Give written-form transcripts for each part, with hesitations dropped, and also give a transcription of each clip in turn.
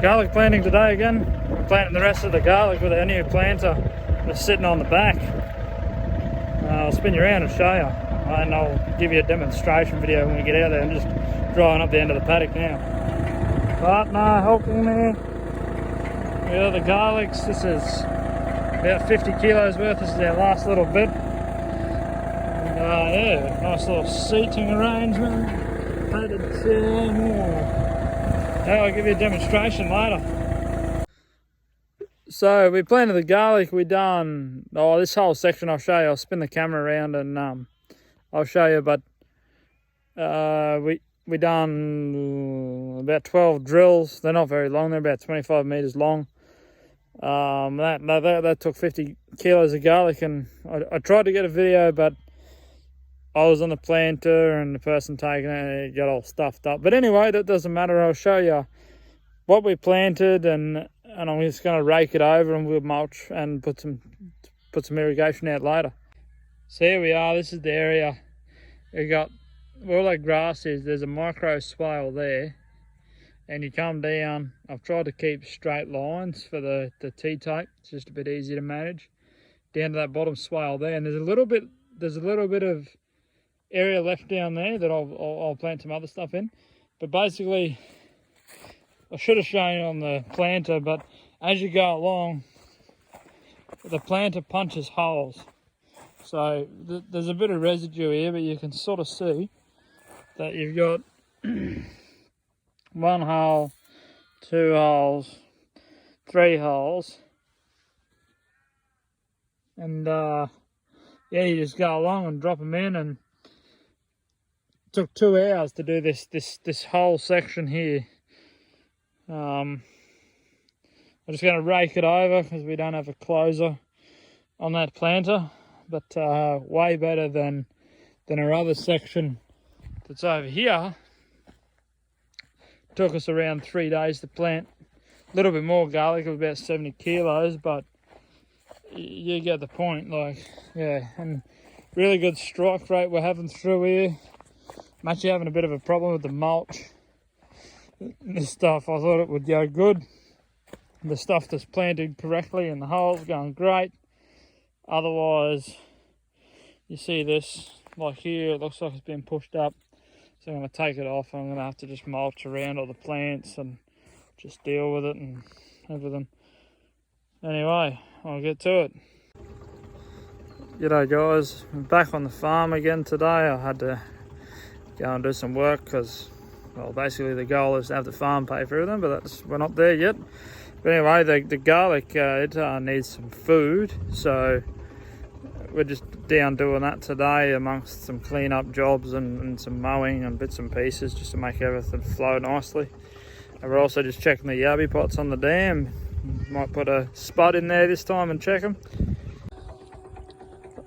Garlic planting today again. We're planting the rest of the garlic with our new planter just sitting on the back. I'll spin you around and show you, and I'll give you a demonstration video when we get out there. I'm just drying up the end of the paddock now. Partner helping me. Yeah, the garlics. This is about 50 kilos worth. This is our last little bit. And yeah, nice little seating arrangement. Padded chair. Yeah, I'll give you a demonstration later. So we planted the garlic. We done this whole section. I'll show you. I'll spin the camera around and I'll show you. But we done about 12 drills. They're not very long. They're about 25 meters long. That took 50 kilos of garlic, and I tried to get a video, but I was on the planter and the person taking it got all stuffed up. But anyway, that doesn't matter. I'll show you what we planted, and I'm just going to rake it over and we'll mulch and put some irrigation out later. So here we are. This is the area. We got where all that grass is. There's a micro swale there, and you come down. I've tried to keep straight lines for the T-tape. It's just a bit easier to manage. Down to that bottom swale there, and there's a little bit of area left down there that I'll plant some other stuff in. But basically, I should have shown you on the planter, but as you go along, the planter punches holes. So there's a bit of residue here, but you can sort of see that you've got 1 hole, 2 holes, 3 holes, and yeah, you just go along and drop them in, and it took 2 hours to do this whole section here. I'm just going to rake it over because we don't have a closer on that planter, but way better than our other section that's over here. Took us around 3 days to plant. A little bit more garlic, of about 70 kilos, but you get the point. Like, yeah, and really good strike rate we're having through here. I'm actually having a bit of a problem with the mulch. This stuff, I thought it would go good. The stuff that's planted correctly in the hole's going great. Otherwise, you see this, like here, it looks like it's been pushed up. So I'm going to take it off. I'm going to have to just mulch around all the plants and just deal with it and everything. Anyway, I'll get to it. G'day guys, I'm back on the farm again today. I had to go and do some work because, well, basically the goal is to have the farm pay for everything, but we're not there yet. But anyway, the garlic, it needs some food, so we're just down doing that today amongst some clean-up jobs and some mowing and bits and pieces just to make everything flow nicely. And we're also just checking the yabby pots on the dam. Might put a spud in there this time and check them.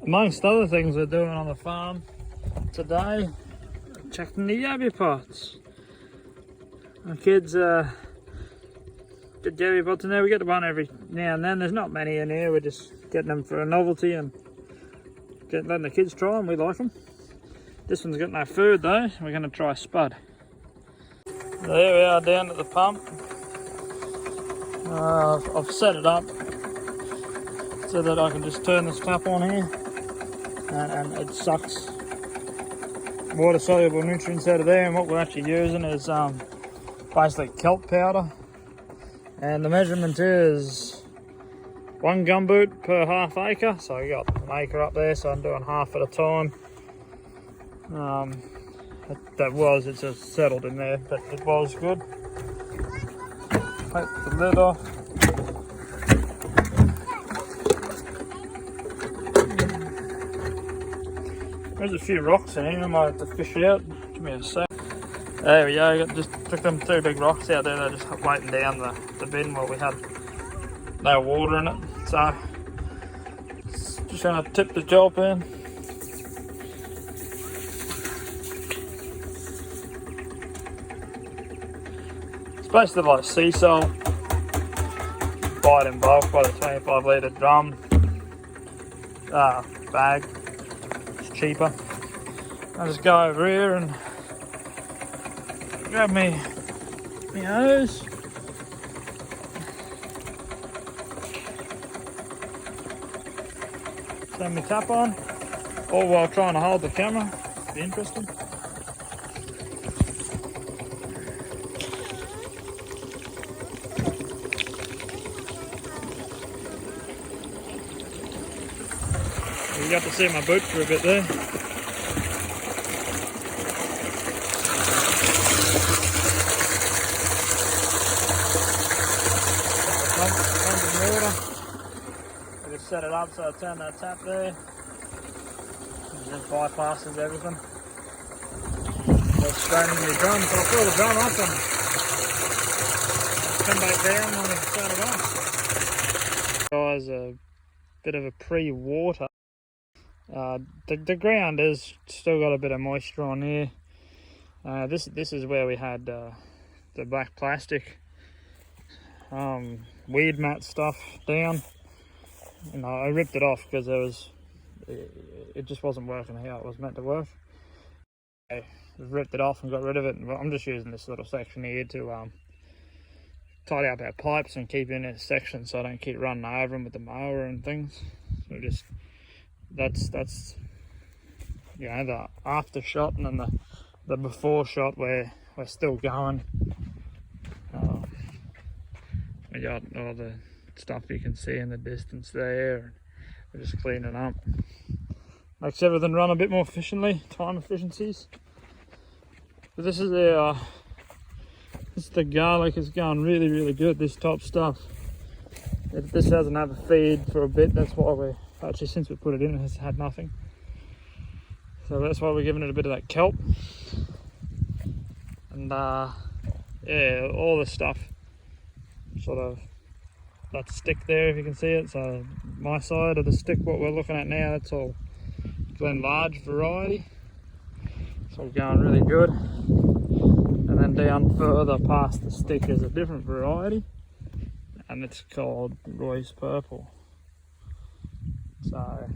Amongst other things we're doing on the farm today, checking the yabby pots. Our kids get yabby pots in there. We get one every now and then. There's not many in here. We're just getting them for a novelty and letting the kids try them. We like them. This one's got no food though. We're going to try spud. There we are down at the pump. I've set it up so that I can just turn this tap on here and it sucks water soluble nutrients out of there, and what we're actually using is basically kelp powder, and the measurement is 1 gumboot per half acre. So I got an acre up there, so I'm doing half at a time. It's just settled in there, but it was good. Take the lid off. There's a few rocks in here, I might have to fish out. Give me a sec. There we go, just took them 2 big rocks out there. They're just waiting down the bin where we had no water in it. So, just going to tip the job in. It's basically like sea salt. Buy it in bulk by the 25 litre drum bag. It's cheaper. I just go over here and grab me hose, turn my tap on, all while trying to hold the camera. Be interesting. You got to see my boot for a bit there. Pump of water. I just set it up so I turn that tap there. It just bypasses everything. Goes straight into your drum, so I'll fill the drum up and come back down when I turn it off. Guys, a bit of a pre-water. The ground has still got a bit of moisture on here. This is where we had the black plastic weed mat stuff down, and I ripped it off because it just wasn't working how it was meant to work. I ripped it off and got rid of it, and I'm just using this little section here to tidy up our pipes and keep in this section so I don't keep running over them with the mower and things. So just that's you know, the after shot, and then the before shot where we're still going. We got all the stuff you can see in the distance there. We're just cleaning up. Makes everything run a bit more efficiently, time efficiencies. But this is the garlic is going really good, this top stuff. This doesn't have a feed for a bit, that's why we actually, since we put it in, it has had nothing. So that's why we're giving it a bit of that kelp. And yeah, all this stuff, sort of that stick there, if you can see it. So my side of the stick, what we're looking at now, that's all Glen Large variety. It's all going really good. And then down further past the stick is a different variety, and it's called Roy's Purple. So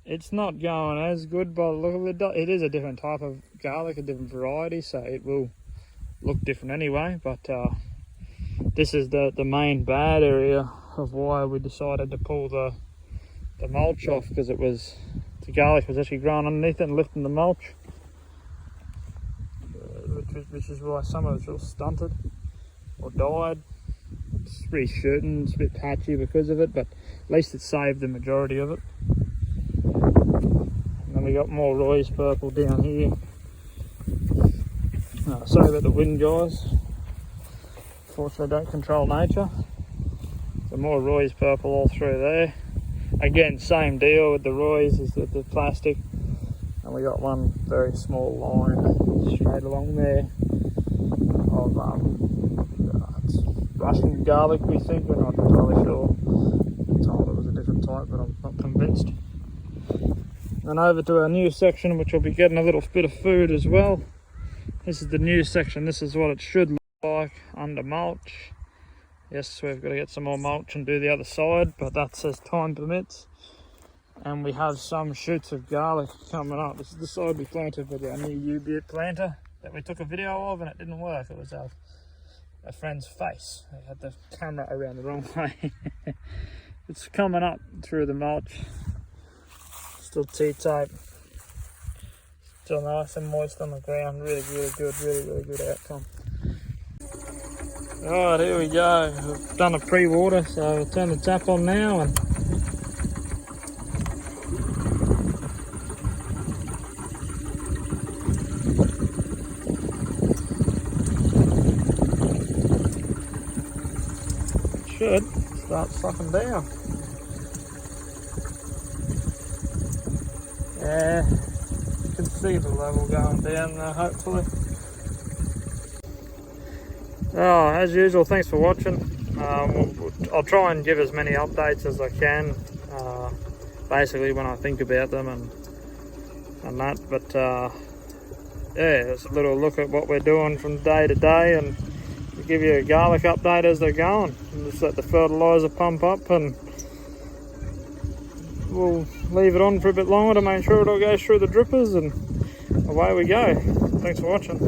it's not going as good by the look of it. It is a different type of garlic, a different variety, so it will look different anyway. But this is the main bad area of why we decided to pull the mulch off, because the garlic was actually growing underneath it and lifting the mulch, which is why some of it's real stunted or died. It's pretty shooting, it's a bit patchy because of it, but at least it saved the majority of it. And then we got more Roy's Purple down here. Sorry about the wind, guys. Fortunately, don't control nature. So more Roy's Purple all through there. Again, same deal with the Roy's as the plastic. And we got one very small line straight along there of it's Russian garlic, we think. We're not entirely sure. I'm told it was a different type, but I'm not convinced. And over to our new section, which will be getting a little bit of food as well. This is the new section. This is what it should look like under mulch. Yes, we've got to get some more mulch and do the other side, but that's as time permits. And we have some shoots of garlic coming up. This is the side we planted with our new U-Butte planter that we took a video of, and it didn't work. It was our friend's face. They had the camera around the wrong way. It's coming up through the mulch. Still T-tape. Still nice and moist on the ground. Really good outcome. Alright, here we go. We've done a pre-water, so we'll turn the tap on now and should start sucking down. Yeah, you can see the level going down there, hopefully. Oh, as usual, thanks for watching. I'll try and give as many updates as I can, basically when I think about them and that. But yeah, it's a little look at what we're doing from day to day, and we'll give you a garlic update as they're going. And just let the fertiliser pump up, and we'll leave it on for a bit longer to make sure it all goes through the drippers, and away we go. Thanks for watching.